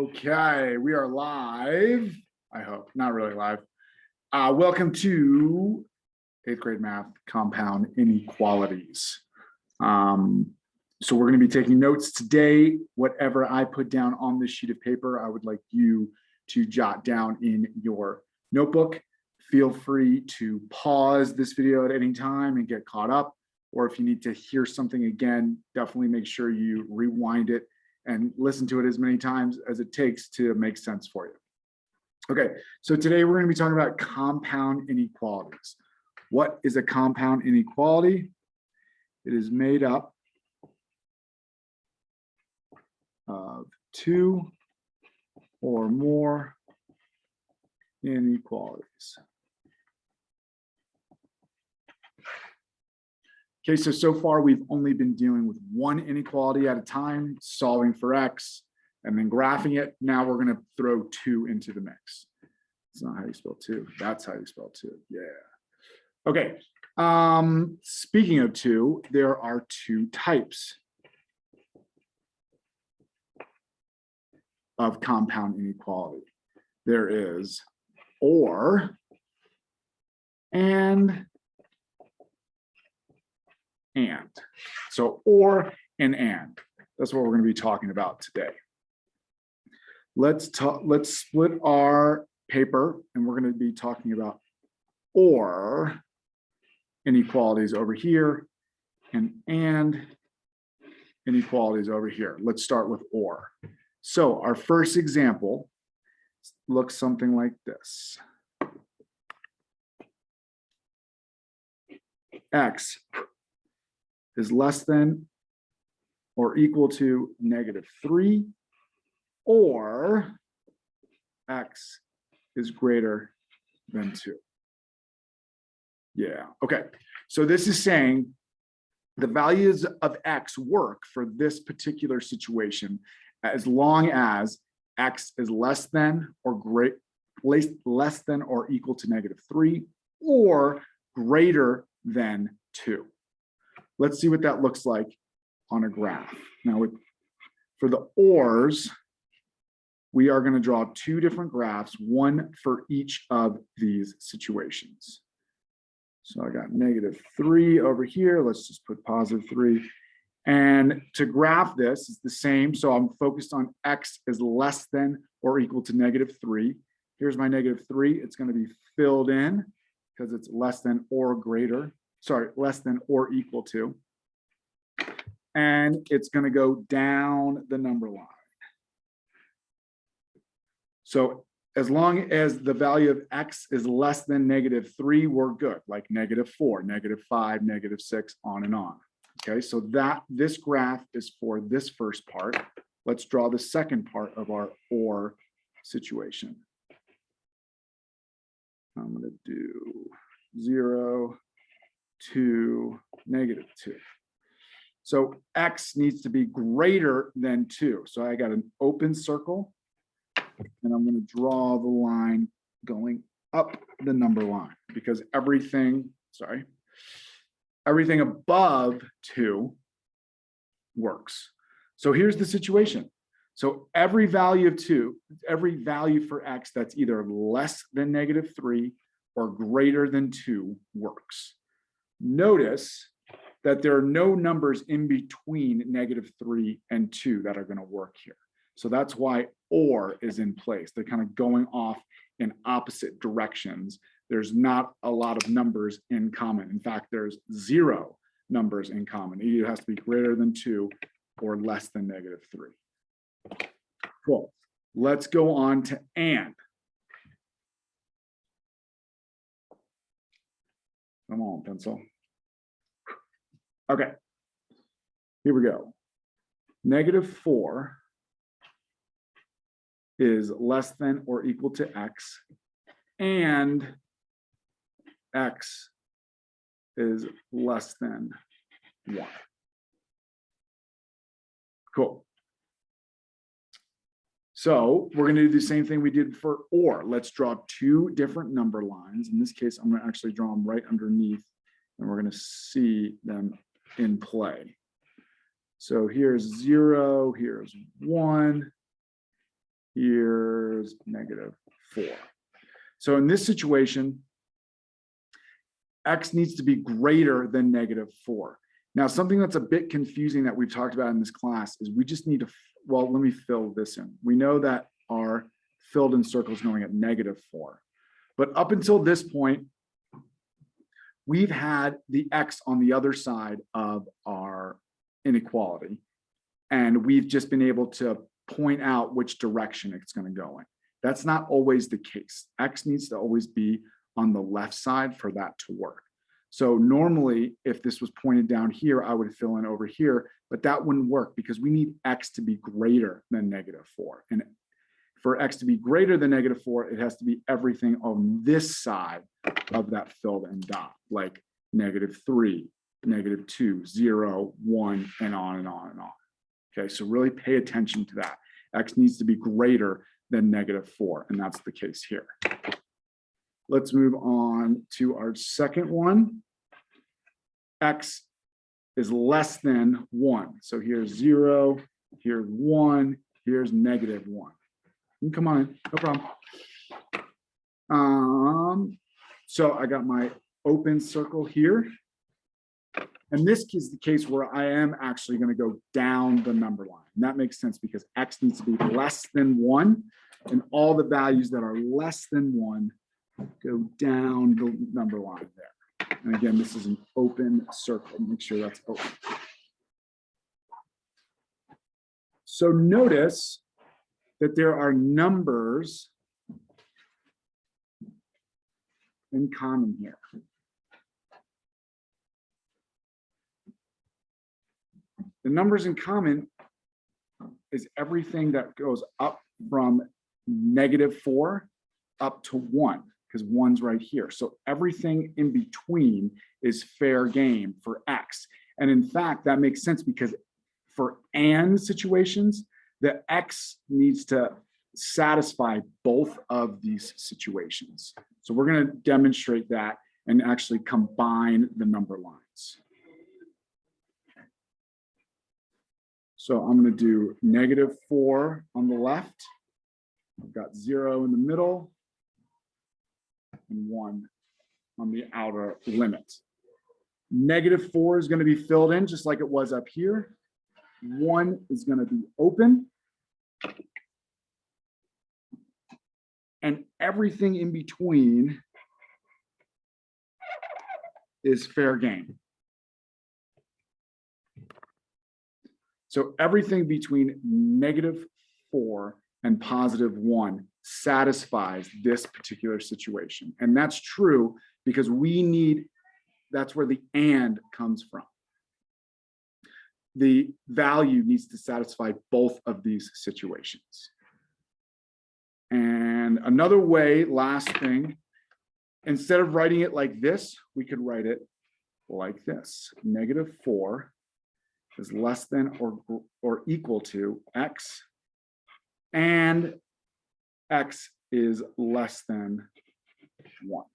Okay, we are live. I hope, not really live. Welcome to 8th grade math compound inequalities. So we're going to be taking notes today. Whatever I put down on this sheet of paper, I would like you to jot down in your notebook. Feel free to pause this video at any time and get caught up. Or if you need to hear something again, definitely make sure you rewind it and listen to it as many times as it takes to make sense for you. Okay, so today we're going to be talking about compound inequalities. What is a compound inequality? It is made up of two or more inequalities. Okay, so far we've only been dealing with one inequality at a time, solving for x, and then graphing it. Now we're going to throw two into the mix. That's not how you spell two. That's how you spell two. Yeah. Okay. Speaking of two, there are two types of compound inequality. There is or and. So or and. That's what we're going to be talking about today. Let's split our paper and we're going to be talking about or inequalities over here and inequalities over here. Let's start with or. So our first example looks something like this. X is less than or equal to -3, or x is greater than 2. Yeah, okay. So this is saying the values of x work for this particular situation as long as x is less than or equal to -3 or greater than 2. Let's see what that looks like on a graph. Now, for the ors, we are going to draw two different graphs, one for each of these situations. So I got -3 over here. Let's just put +3. And to graph this is the same. So I'm focused on x is less than or equal to -3. Here's my -3. It's going to be filled in because it's less than or greater. Sorry, less than or equal to. And it's going to go down the number line. So as long as the value of x is less than -3, we're good, like -4, -5, -6, on and on. Okay, so this graph is for this first part. Let's draw the second part of our or situation. I'm going to do 0 to -2. So x needs to be greater than 2. So I got an open circle, and I'm going to draw the line going up the number line because everything above 2 works. So here's the situation. So every value for x that's either less than -3 or greater than 2 works. Notice that there are no numbers in between -3 and 2 that are going to work here. So that's why or is in place. They're kind of going off in opposite directions. There's not a lot of numbers in common. In fact, there's 0 numbers in common. It either has to be greater than 2 or less than -3. Cool. Let's go on to and. Come on, pencil. Okay, here we go. -4 is less than or equal to x, and x is less than 1. Cool. So we're going to do the same thing we did for or. Let's draw two different number lines. In this case, I'm going to actually draw them right underneath, and we're going to see them in play. So here's 0, here's 1, here's -4. So in this situation, x needs to be greater than -4. Now, something that's a bit confusing that we've talked about in this class is we just need to, well, let me fill this in. We know that our filled in circle is going at -4. But up until this point, we've had the x on the other side of our inequality. And we've just been able to point out which direction it's going to go in. That's not always the case. X needs to always be on the left side for that to work. So normally, if this was pointed down here, I would fill in over here, but that wouldn't work because we need x to be greater than -4. And for x to be greater than -4, it has to be everything on this side of that filled in dot, like -3, -2, 0, 1, and on and on and on. Okay, so really pay attention to that. X needs to be greater than -4, and that's the case here. Let's move on to our second one. X is less than 1. So here's 0, here's 1, here's -1. Come on in, no problem. So I got my open circle here. And this is the case where I am actually going to go down the number line. And that makes sense because x needs to be less than 1. And all the values that are less than 1 go down the number line there. And again, this is an open circle. Make sure that's open. So notice that there are numbers in common here. The numbers in common is everything that goes up from -4 up to 1, because 1's right here. So everything in between is fair game for x. And in fact, that makes sense because for and situations, the x needs to satisfy both of these situations. So we're going to demonstrate that and actually combine the number lines. So I'm going to do -4 on the left. I've got 0 in the middle and 1 on the outer limit. -4 is going to be filled in just like it was up here. 1 is going to be open. And everything in between is fair game. So everything between -4 and +1 satisfies this particular situation. And that's true because that's where the and comes from. The value needs to satisfy both of these situations. And another way, last thing, instead of writing it like this, we could write it like this. -4 is less than or equal to x, and x is less than 1.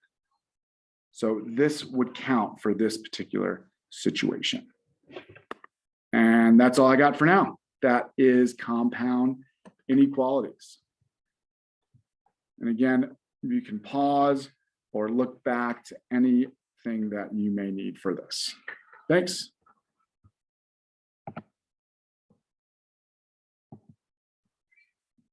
So this would count for this particular situation. And that's all I got for now. That is compound inequalities. And again, you can pause or look back to anything that you may need for this. Thanks.